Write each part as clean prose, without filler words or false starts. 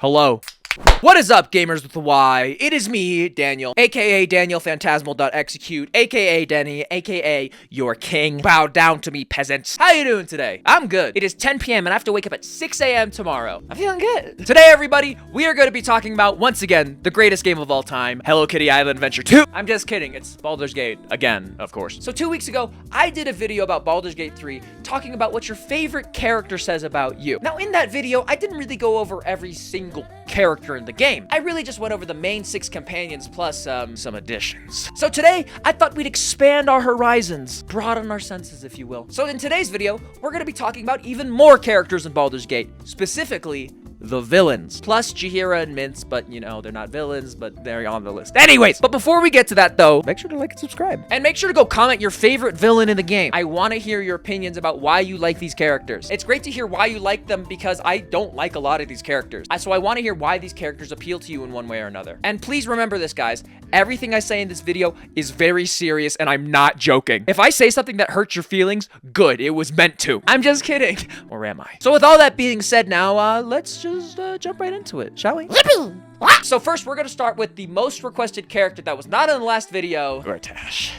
Hello. What is up, gamers with a Y? It is me, Daniel, aka Dannyphantom.exe, aka Denny, aka your king. Bow down to me, peasants. How you doing today? I'm good. It is 10 p.m. and I have to wake up at 6 a.m. tomorrow. I'm feeling good. Today, everybody, we are going to be talking about, once again, the greatest game of all time, Hello Kitty Island Adventure 2. I'm just kidding. It's Baldur's Gate again, of course. So 2 weeks ago, I did a video about Baldur's Gate 3 talking about what your favorite character says about you. Now, in that video, I didn't really go over every single character in the game. I really just went over the main 6 companions plus some additions. So today, I thought we'd expand our horizons, broaden our senses, if you will. So in today's video, we're going to be talking about even more characters in Baldur's Gate, specifically the villains, plus Jira and Minsk, but you know, they're not villains, but they're on the list. Anyways, but before we get to that though, make sure to like and subscribe. And make sure to go comment your favorite villain in the game. I want to hear your opinions about why you like these characters. It's great to hear why you like them because I don't like a lot of these characters. So I want to hear why these characters appeal to you in one way or another. And please remember this, guys. Everything I say in this video is very serious and I'm not joking. If I say something that hurts your feelings, good, it was meant to. I'm just kidding. Or am I? So with all that being said now, let's just jump right into it, shall we? Yippee! So first, we're gonna start with the most requested character that was not in the last video, Gortash.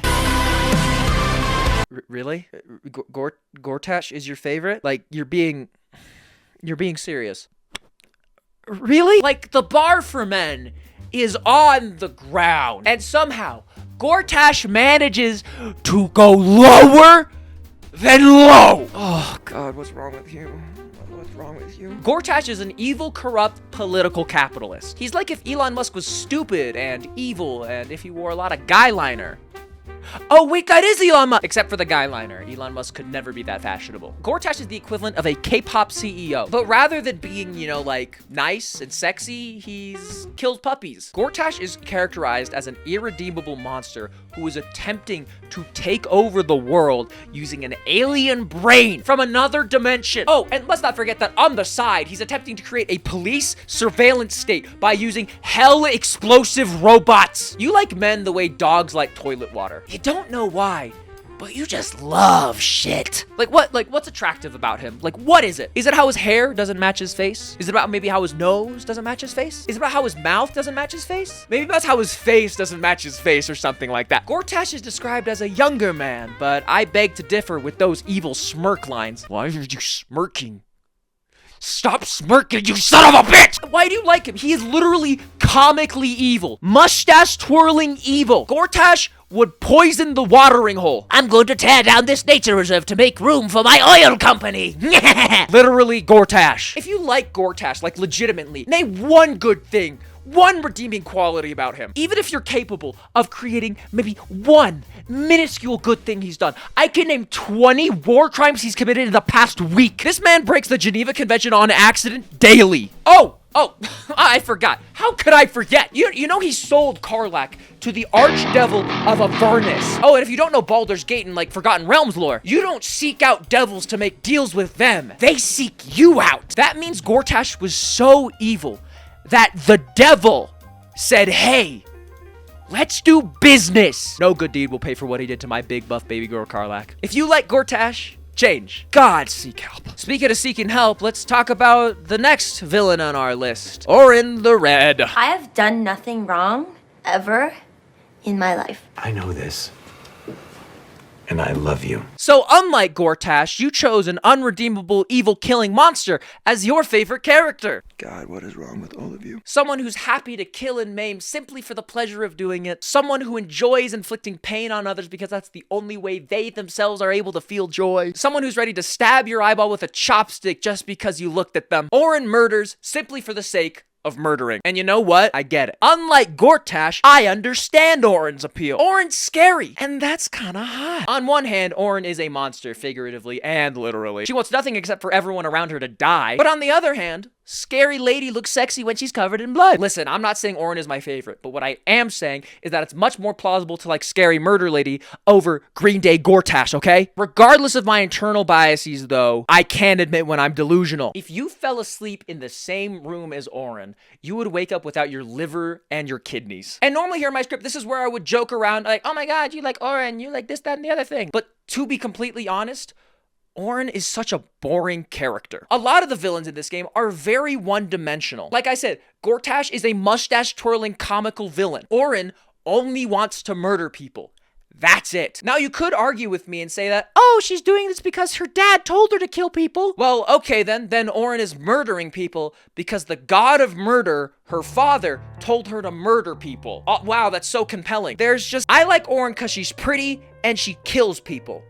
Really? Gortash is your favorite? Like, you're being serious. Really? Like, the bar for men is on the ground, and somehow Gortash manages to go lower than low. Oh God, what's wrong with you? What's wrong with you? Gortash is an evil, corrupt political capitalist. He's like if Elon Musk was stupid and evil, and if he wore a lot of guy liner. Oh wait, that is Elon Musk! Except for the guy liner. Elon Musk could never be that fashionable. Gortash is the equivalent of a K-pop CEO. But rather than being, you know, like, nice and sexy, he's killed puppies. Gortash is characterized as an irredeemable monster who is attempting to take over the world using an alien brain from another dimension. Oh, and let's not forget that on the side, he's attempting to create a police surveillance state by using hell explosive robots. You like men the way dogs like toilet water. You don't know why, but you just love shit. Like what? Like what's attractive about him? Like what is it? Is it how his hair doesn't match his face? Is it about maybe how his nose doesn't match his face? Is it about how his mouth doesn't match his face? Maybe that's how his face doesn't match his face or something like that. Gortash is described as a younger man, but I beg to differ with those evil smirk lines. Why are you smirking? Stop smirking, you son of a bitch! Why do you like him? He is literally comically evil. Mustache twirling evil. Gortash would poison the watering hole. I'm going to tear down this nature reserve to make room for my oil company. Literally Gortash. If you like Gortash, like legitimately, name one good thing, one redeeming quality about him. Even if you're capable of creating maybe one minuscule good thing he's done. I can name 20 war crimes he's committed in the past week. This man breaks the Geneva Convention on accident daily. Oh, I forgot. How could I forget? You know he sold Karlach to the archdevil of Avernus. Oh, and if you don't know Baldur's Gate and like Forgotten Realms lore, you don't seek out devils to make deals with them. They seek you out. That means Gortash was so evil that the devil said, hey, let's do business. No good deed will pay for what he did to my big buff baby girl Karlach. If you like Gortash, change. God, seek help. Speaking of seeking help, let's talk about the next villain on our list. Orin the Red. I have done nothing wrong, ever, in my life. I know this. And I love you. So unlike Gortash, you chose an unredeemable evil-killing monster as your favorite character. God, what is wrong with all of you? Someone who's happy to kill and maim simply for the pleasure of doing it. Someone who enjoys inflicting pain on others because that's the only way they themselves are able to feel joy. Someone who's ready to stab your eyeball with a chopstick just because you looked at them. Orin murders simply for the sake of murdering. And you know what? I get it. Unlike Gortash, I understand Orin's appeal. Orin's scary, and that's kinda hot. On one hand, Orin is a monster, figuratively and literally. She wants nothing except for everyone around her to die. But on the other hand, scary lady looks sexy when she's covered in blood. Listen, I'm not saying Orin is my favorite, but what I am saying is that it's much more plausible to like scary murder lady over Green Day Gortash, okay? Regardless of my internal biases, though, I can admit when I'm delusional. If you fell asleep in the same room as Orin, you would wake up without your liver and your kidneys. And normally here in my script, this is where I would joke around like, oh my God, you like Orin, you like this, that, and the other thing. But to be completely honest, Orin is such a boring character. A lot of the villains in this game are very one-dimensional. Like I said, Gortash is a mustache-twirling comical villain. Orin only wants to murder people. That's it. Now, you could argue with me and say that, oh, she's doing this because her dad told her to kill people. Well, okay then. Then Orin is murdering people because the god of murder, her father, told her to murder people. Oh, wow, that's so compelling. I like Orin because she's pretty and she kills people.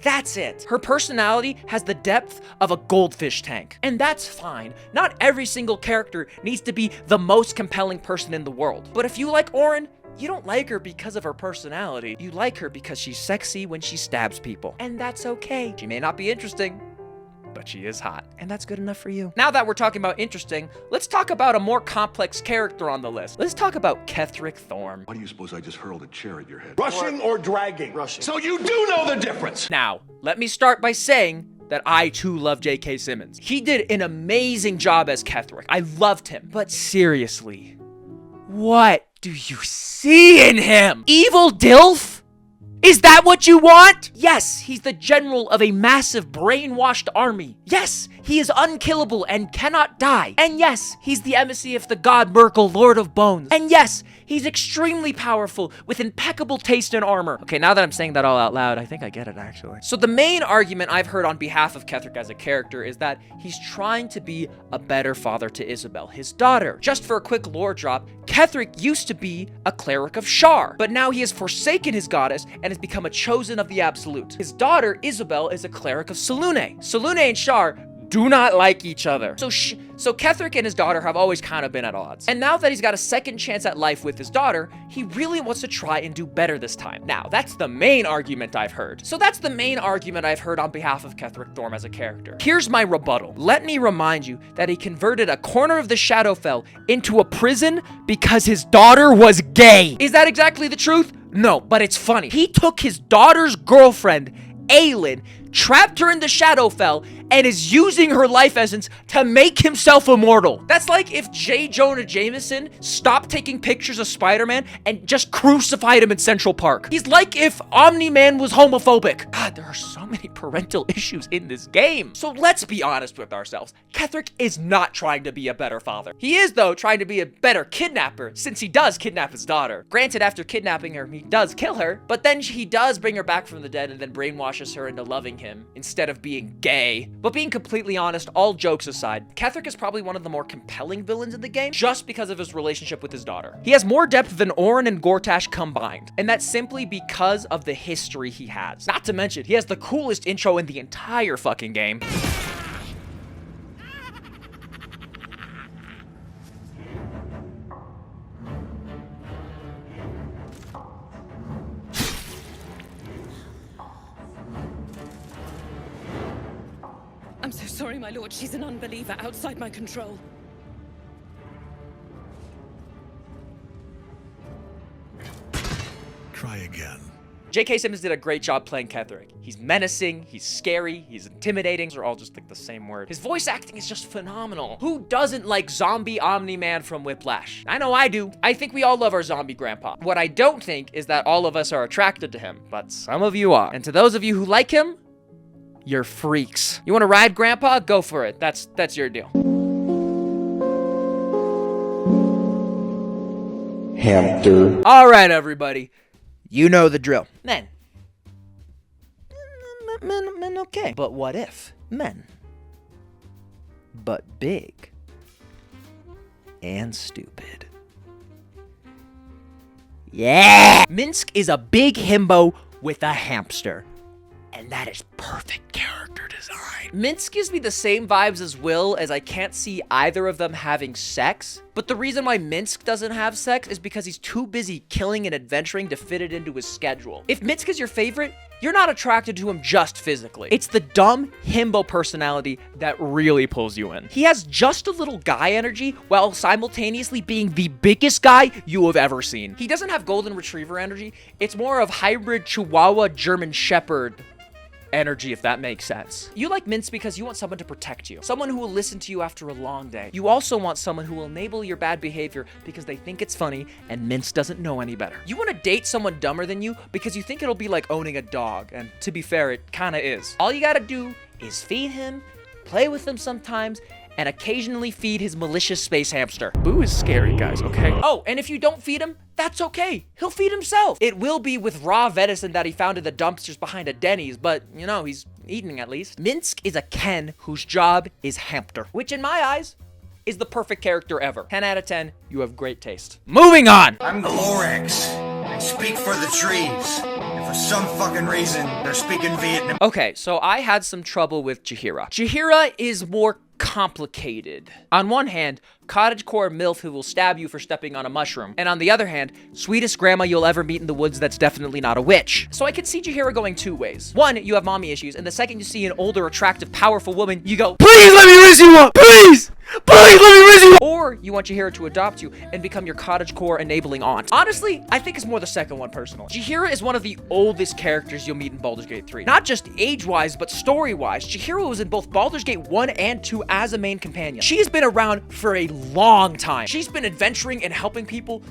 That's it. Her personality has the depth of a goldfish tank. And that's fine. Not every single character needs to be the most compelling person in the world. But if you like Orin, you don't like her because of her personality. You like her because she's sexy when she stabs people. And that's okay. She may not be interesting, but she is hot. And that's good enough for you. Now that we're talking about interesting, let's talk about a more complex character on the list. Let's talk about Ketheric Thorm. Why do you suppose I just hurled a chair at your head? Rushing or dragging? Rushing. So you do know the difference. Now, let me start by saying that I too love J.K. Simmons. He did an amazing job as Ketheric. I loved him. But seriously, what do you see in him? Evil Dilf? Is that what you want? Yes, he's the general of a massive brainwashed army. Yes, he is unkillable and cannot die. And yes, he's the emissary of the god Merkel, Lord of Bones. And yes, he's extremely powerful with impeccable taste in armor. Okay, now that I'm saying that all out loud, I think I get it actually. So the main argument I've heard on behalf of Ketheric as a character is that he's trying to be a better father to Isabel, his daughter. Just for a quick lore drop, Ketheric used to be a cleric of Shar, but now he has forsaken his goddess and has become a chosen of the Absolute. His daughter, Isabel, is a cleric of Selûne. Selûne and Shar do not like each other. So Ketheric and his daughter have always kind of been at odds. And now that he's got a second chance at life with his daughter, he really wants to try and do better this time. Now, that's the main argument I've heard. So that's the main argument I've heard on behalf of Ketheric Thorm as a character. Here's my rebuttal. Let me remind you that he converted a corner of the Shadowfell into a prison because his daughter was gay. Is that exactly the truth? No, but it's funny. He took his daughter's girlfriend, Aelin, trapped her in the Shadowfell, and is using her life essence to make himself immortal. That's like if J. Jonah Jameson stopped taking pictures of Spider-Man and just crucified him in Central Park. He's like if Omni-Man was homophobic. God, there are so many parental issues in this game. So let's be honest with ourselves. Ketheric is not trying to be a better father. He is, though, trying to be a better kidnapper, since he does kidnap his daughter. Granted, after kidnapping her, he does kill her, but then he does bring her back from the dead and then brainwashes her into loving him instead of being gay. But being completely honest, all jokes aside, Ketheric is probably one of the more compelling villains in the game just because of his relationship with his daughter. He has more depth than Orin and Gortash combined, and that's simply because of the history he has. Not to mention, he has the coolest intro in the entire fucking game. I'm so sorry, my lord. She's an unbeliever outside my control. Try again. J.K. Simmons did a great job playing Ketheric. He's menacing, he's scary, he's intimidating. Those are all just like the same word. His voice acting is just phenomenal. Who doesn't like zombie Omni-Man from Whiplash? I know I do. I think we all love our zombie grandpa. What I don't think is that all of us are attracted to him, but some of you are. And to those of you who like him, you're freaks. You want to ride grandpa? Go for it. That's your deal. Hamster. All right, everybody. You know the drill. Men, okay. But what if men, but big and stupid? Yeah! Minsk is a big himbo with a hamster. And that is perfect character design. Minsk gives me the same vibes as Will, as I can't see either of them having sex. But the reason why Minsk doesn't have sex is because he's too busy killing and adventuring to fit it into his schedule. If Minsk is your favorite, you're not attracted to him just physically. It's the dumb himbo personality that really pulls you in. He has just a little guy energy while simultaneously being the biggest guy you have ever seen. He doesn't have golden retriever energy. It's more of hybrid Chihuahua German Shepherd energy, if that makes sense. You like Minsk because you want someone to protect you, someone who will listen to you after a long day. You also want someone who will enable your bad behavior because they think it's funny and Minsk doesn't know any better. You want to date someone dumber than you because you think it'll be like owning a dog, and to be fair, it kinda is. All you gotta do is feed him, play with him sometimes, and occasionally feed his malicious space hamster. Boo is scary, guys, okay? Oh, and if you don't feed him, that's okay. He'll feed himself. It will be with raw venison that he found in the dumpsters behind a Denny's, but, you know, he's eating at least. Minsk is a Ken whose job is hamster, which in my eyes is the perfect character ever. 10 out of 10, you have great taste. Moving on! I'm the Lorax. I speak for the trees. And for some fucking reason, they're speaking Vietnam. Okay, so I had some trouble with Jira. Jira is more complicated. On one hand, cottagecore MILF who will stab you for stepping on a mushroom. And on the other hand, sweetest grandma you'll ever meet in the woods that's definitely not a witch. So I can see Jira going two ways. One, you have mommy issues, and the second you see an older, attractive, powerful woman, you go, please let me raise you up! Please! Please let me raise you up! Or you want Jira to adopt you and become your cottagecore enabling aunt. Honestly, I think it's more the second one personally. Jira is one of the oldest characters you'll meet in Baldur's Gate 3. Not just age-wise, but story-wise. Jira was in both Baldur's Gate 1 and 2 as a main companion. She has been around for a long time. She's been adventuring and helping people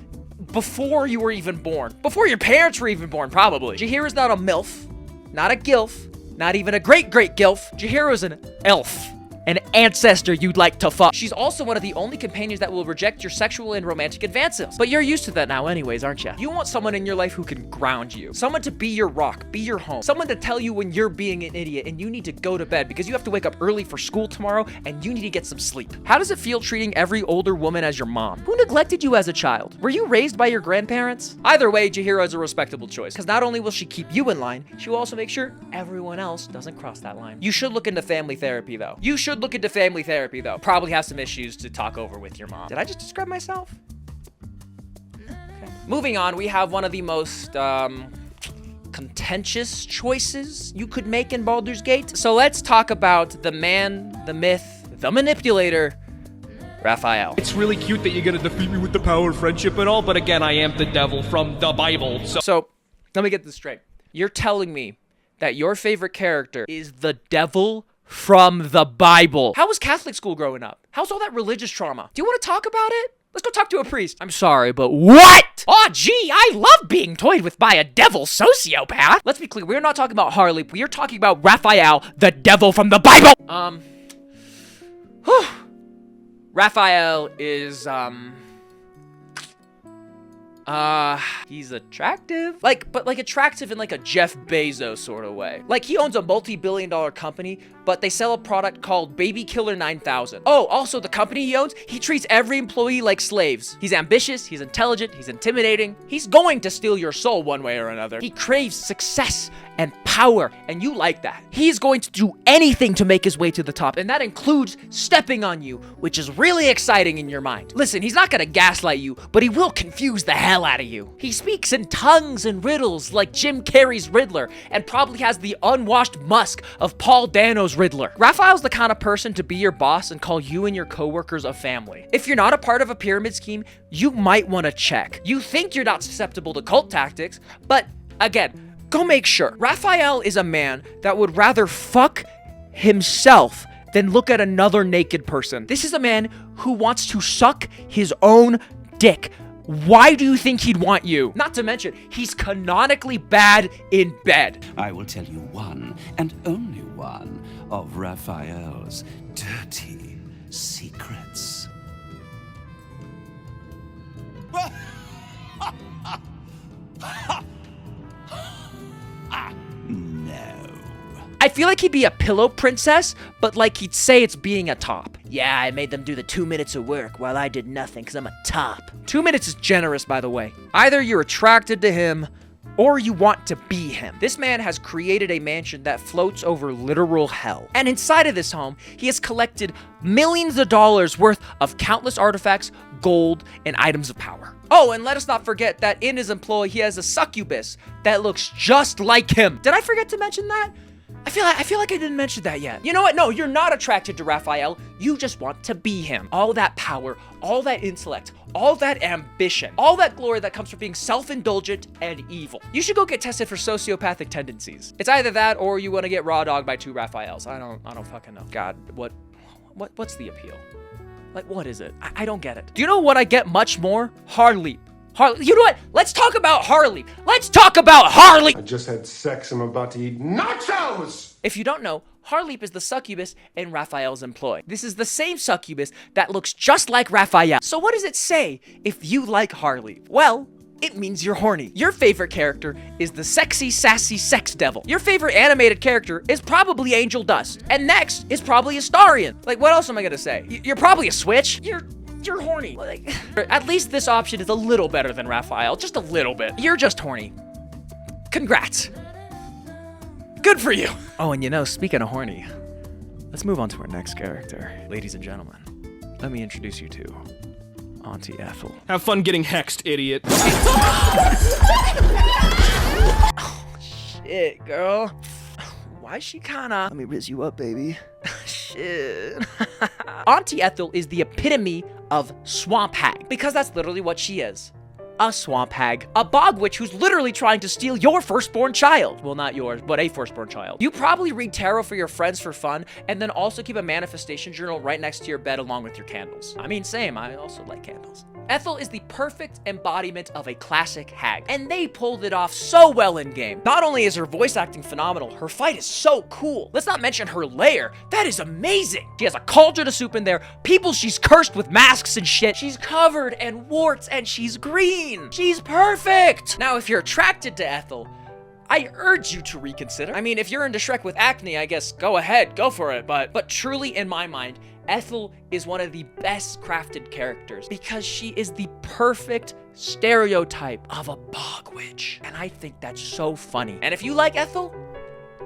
before you were even born. Before your parents were even born, probably. Jahira's not a MILF, not a GILF, not even a great-great GILF. Jahira's an elf. An ancestor you'd like to fuck. She's also one of the only companions that will reject your sexual and romantic advances. But you're used to that now anyways, aren't you? You want someone in your life who can ground you. Someone to be your rock, be your home. Someone to tell you when you're being an idiot and you need to go to bed because you have to wake up early for school tomorrow and you need to get some sleep. How does it feel treating every older woman as your mom? Who neglected you as a child? Were you raised by your grandparents? Either way, Jahira is a respectable choice because not only will she keep you in line, she will also make sure everyone else doesn't cross that line. You should look into family therapy though. Probably have some issues to talk over with your mom. Did I just describe myself? Okay. Moving on, we have one of the most contentious choices you could make in Baldur's Gate. So let's talk about the man, the myth, the manipulator, Raphael. It's really cute that you're gonna defeat me with the power of friendship and all, but again, I am the devil from the Bible, So, let me get this straight. You're telling me that your favorite character is the devil from the Bible. How was Catholic school growing up? How's all that religious trauma? Do you want to talk about it? Let's go talk to a priest. I'm sorry, but what? Oh, gee, I love being toyed with by a devil sociopath. Let's be clear, we're not talking about Harley. We are talking about Raphael, the devil from the Bible. Raphael is, he's attractive. But attractive in like a Jeff Bezos sort of way. Like he owns a multi-billion-dollar company, but they sell a product called Baby Killer 9000. Oh, also the company he owns, he treats every employee like slaves. He's ambitious, he's intelligent, he's intimidating. He's going to steal your soul one way or another. He craves success and power, and you like that. He's going to do anything to make his way to the top, and that includes stepping on you, which is really exciting in your mind. Listen, he's not gonna gaslight you, but he will confuse the hell out of you. He speaks in tongues and riddles like Jim Carrey's Riddler, and probably has the unwashed musk of Paul Dano's Riddler. Raphael's the kind of person to be your boss and call you and your coworkers a family. If you're not a part of a pyramid scheme, you might want to check. You think you're not susceptible to cult tactics, but again, go make sure. Raphael is a man that would rather fuck himself than look at another naked person. This is a man who wants to suck his own dick. Why do you think he'd want you? Not to mention, he's canonically bad in bed. I will tell you one, and only one, of Raphael's dirty secrets. No. I feel like he'd be a pillow princess, but like he'd say it's being a top. Yeah, I made them do the 2 minutes of work while I did nothing because I'm a top. 2 minutes is generous, by the way. Either you're attracted to him, or you want to be him. This man has created a mansion that floats over literal hell. And inside of this home, he has collected millions of dollars worth of countless artifacts, gold, and items of power. Oh, and let us not forget that in his employ, he has a succubus that looks just like him. Did I forget to mention that? I feel like I didn't mention that yet. You know what? No, you're not attracted to Raphael. You just want to be him. All that power, all that intellect, all that ambition, all that glory that comes from being self-indulgent and evil. You should go get tested for sociopathic tendencies. It's either that or you want to get raw dogged by 2 Raphaels. I don't fucking know. God, what's the appeal? Like, what is it? I don't get it. Do you know what I get much more? Harley. You know what? Let's talk about Harley. Let's talk about Harley. I just had sex. I'm about to eat nachos! If you don't know, Harleap is the succubus in Raphael's employ. This is the same succubus that looks just like Raphael. So what does it say if you like Harleap? Well, it means you're horny. Your favorite character is the sexy, sassy sex devil. Your favorite animated character is probably Angel Dust. And next is probably Astarion. Like, what else am I gonna say? You're probably a Switch. You're horny. Like, at least this option is a little better than Raphael. Just a little bit. You're just horny. Congrats. Good for you. Oh, and you know, speaking of horny, let's move on to our next character. Ladies and gentlemen, let me introduce you to Auntie Ethel. Have fun getting hexed, idiot. Oh, shit, girl. Why is she kinda... Let me riz you up, baby. Shit. Auntie Ethel is the epitome of swamp hag, because that's literally what she is. A swamp hag. A bog witch who's literally trying to steal your firstborn child. Well, not yours, but a firstborn child. You probably read tarot for your friends for fun, and then also keep a manifestation journal right next to your bed along with your candles. I mean, same, I also like candles. Ethel is the perfect embodiment of a classic hag, and they pulled it off so well in game. Not only is her voice acting phenomenal, her fight is so cool. Let's not mention her lair. That is amazing. She has a cauldron of soup in there, people she's cursed with masks and shit. She's covered in warts and she's green. She's perfect. Now, if you're attracted to Ethel, I urge you to reconsider. I mean, if you're into Shrek with acne, I guess go ahead, go for it. But truly, in my mind, Ethel is one of the best crafted characters because she is the perfect stereotype of a bog witch. And I think that's so funny. And if you like Ethel,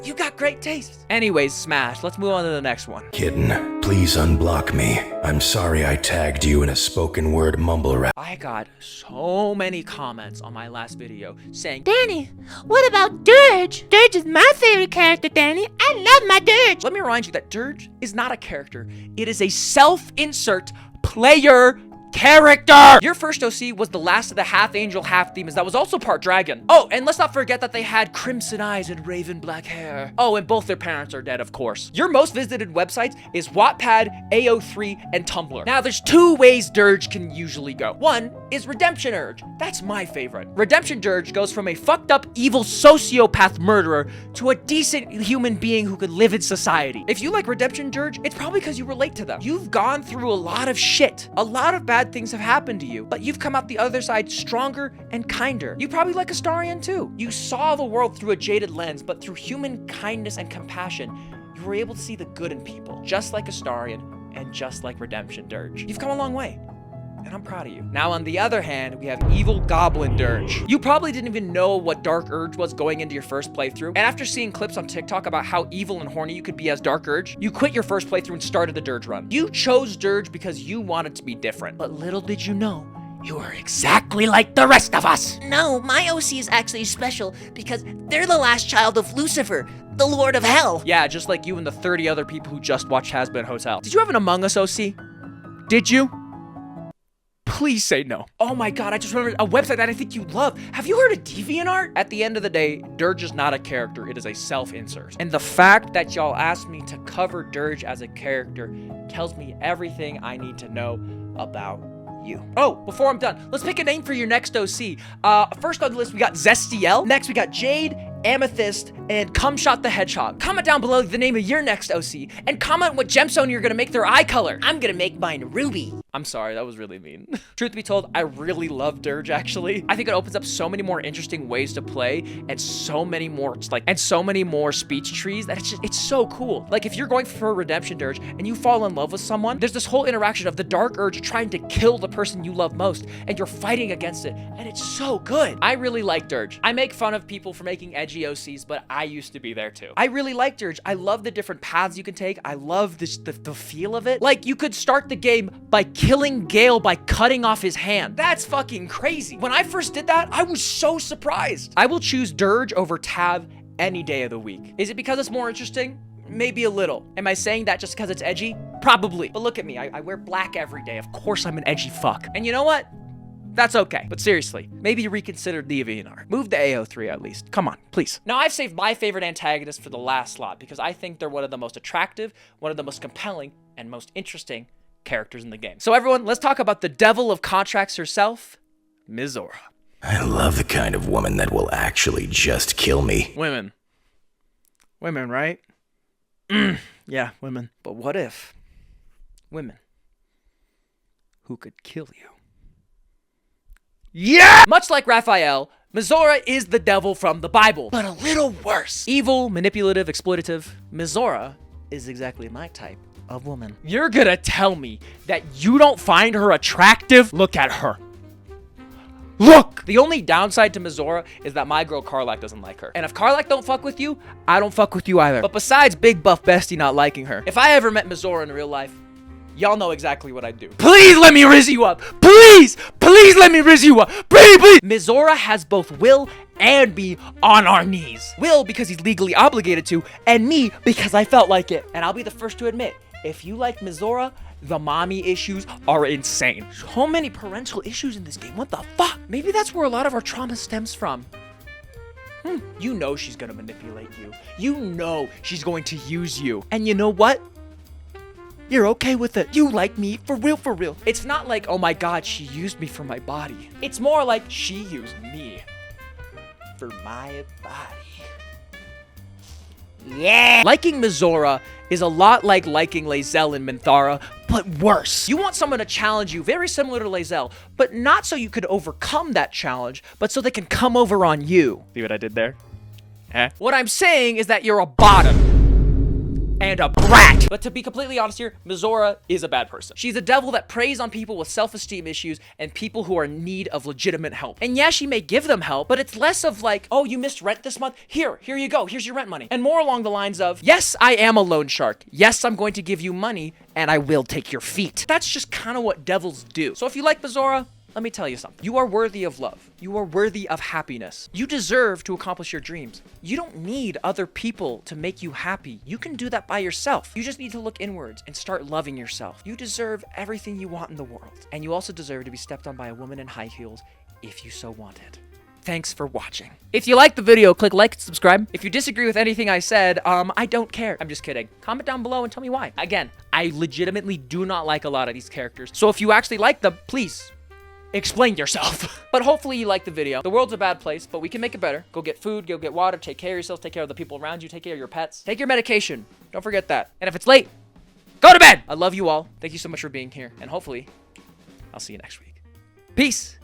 you got great taste. Anyways, Smash, let's move on to the next one. Kitten, please unblock me. I'm sorry I tagged you in a spoken word mumble rap. I got so many comments on my last video saying, Danny, what about Durge? Durge is my favorite character, Danny. I love my Durge. Let me remind you that Durge is not a character. It is a self-insert player character. Your first OC was the last of the half angel, half demons that was also part dragon. Oh, and let's not forget that they had crimson eyes and raven black hair. Oh, and both their parents are dead, of course. Your most visited websites is Wattpad, AO3, and Tumblr. Now, there's two ways Durge can usually go. One is Redemption Urge. That's my favorite. Redemption Durge goes from a fucked up, evil sociopath murderer to a decent human being who could live in society. If you like Redemption Durge, it's probably because you relate to them. You've gone through a lot of shit. A lot of bad things have happened to you, but you've come out the other side stronger and kinder. You probably like Astarion too. You saw the world through a jaded lens, but through human kindness and compassion, you were able to see the good in people, just like Astarion and just like Redemption Durge. You've come a long way, and I'm proud of you. Now, on the other hand, we have Evil Goblin Durge. You probably didn't even know what Dark Urge was going into your first playthrough, and after seeing clips on TikTok about how evil and horny you could be as Dark Urge, you quit your first playthrough and started the Durge run. You chose Durge because you wanted to be different, but little did you know, you were exactly like the rest of us. No, my OC is actually special because they're the last child of Lucifer, the Lord of Hell. Yeah, just like you and the 30 other people who just watched Has-Been Hotel. Did you have an Among Us OC? Did you? Please say no. Oh my god, I just remembered a website that I think you love. Have you heard of DeviantArt? At the end of the day, Durge is not a character, it is a self-insert. And the fact that y'all asked me to cover Durge as a character tells me everything I need to know about you. Oh, before I'm done, let's pick a name for your next OC. First on the list, we got Zestiel. Next, we got Jade, Amethyst, and Cumshot the Hedgehog. Comment down below the name of your next OC, and comment what gemstone you're gonna make their eye color. I'm gonna make mine ruby. I'm sorry, that was really mean. Truth be told, I really love Durge, actually. I think it opens up so many more interesting ways to play, and so many more speech trees that it's so cool. Like, if you're going for a Redemption Durge, and you fall in love with someone, there's this whole interaction of the Dark Urge trying to kill the person you love most, and you're fighting against it, and it's so good. I really like Durge. I make fun of people for making edgy OCs, but I used to be there too. I really like Durge. I love the different paths you can take. I love the feel of it. Like, you could start the game by killing Gale by cutting off his hand. That's fucking crazy. When I first did that, I was so surprised. I will choose Durge over Tav any day of the week. Is it because it's more interesting? Maybe a little. Am I saying that just because it's edgy? Probably. But look at me. I wear black every day. Of course I'm an edgy fuck. And you know what? That's okay. But seriously, maybe reconsider DeviantArt. Move to AO3 at least. Come on, please. Now, I've saved my favorite antagonists for the last slot because I think they're one of the most attractive, one of the most compelling, and most interesting characters in the game. So everyone, let's talk about the devil of contracts herself, Maora. I love the kind of woman that will actually just kill me. Women, right? Yeah, women. But what if women who could kill you? Yeah! Much like Raphael, Maora is the devil from the Bible, but a little worse. Evil, manipulative, exploitative. Maora is exactly my type of woman. You're gonna tell me that you don't find her attractive? Look at her. Look! The only downside to Maora is that my girl Karlak doesn't like her. And if Karlak don't fuck with you, I don't fuck with you either. But besides Big Buff Bestie not liking her, if I ever met Maora in real life, y'all know exactly what I'd do. Please let me rizz you up! Please! Please let me rizz you up! Please! Maora has both Will and me on our knees. Will because he's legally obligated to, and me because I felt like it. And I'll be the first to admit, if you like Maora, the mommy issues are insane. So many parental issues in this game. What the fuck? Maybe that's where a lot of our trauma stems from. You know she's gonna manipulate you. You know she's going to use you. And you know what? You're okay with it. You like me for real, for real. It's not like, oh my god, she used me for my body. It's more like she used me for my body. Yeah! Liking Maora is a lot like liking Lae'zel in Minthara, but worse. You want someone to challenge you, very similar to Lae'zel, but not so you could overcome that challenge, but so they can come over on you. See what I did there? What I'm saying is that you're a bottom. And a brat. But to be completely honest here, Maora is a bad person. She's a devil that preys on people with self-esteem issues and people who are in need of legitimate help. And yeah, she may give them help, but it's less of like, oh, you missed rent this month? Here you go. Here's your rent money. And more along the lines of, yes, I am a loan shark. Yes, I'm going to give you money and I will take your feet. That's just kind of what devils do. So if you like Maora, let me tell you something. You are worthy of love. You are worthy of happiness. You deserve to accomplish your dreams. You don't need other people to make you happy. You can do that by yourself. You just need to look inwards and start loving yourself. You deserve everything you want in the world. And you also deserve to be stepped on by a woman in high heels if you so wanted. Thanks for watching. If you liked the video, click like and subscribe. If you disagree with anything I said, I don't care. I'm just kidding. Comment down below and tell me why. Again, I legitimately do not like a lot of these characters. So if you actually like them, please explain yourself. But hopefully you like the video. The world's a bad place, but we can make it better. Go get food, go get water, take care of yourself, take care of the people around you, take care of your pets. Take your medication. Don't forget that. And if it's late, go to bed. I love you all. Thank you so much for being here. And hopefully, I'll see you next week. Peace.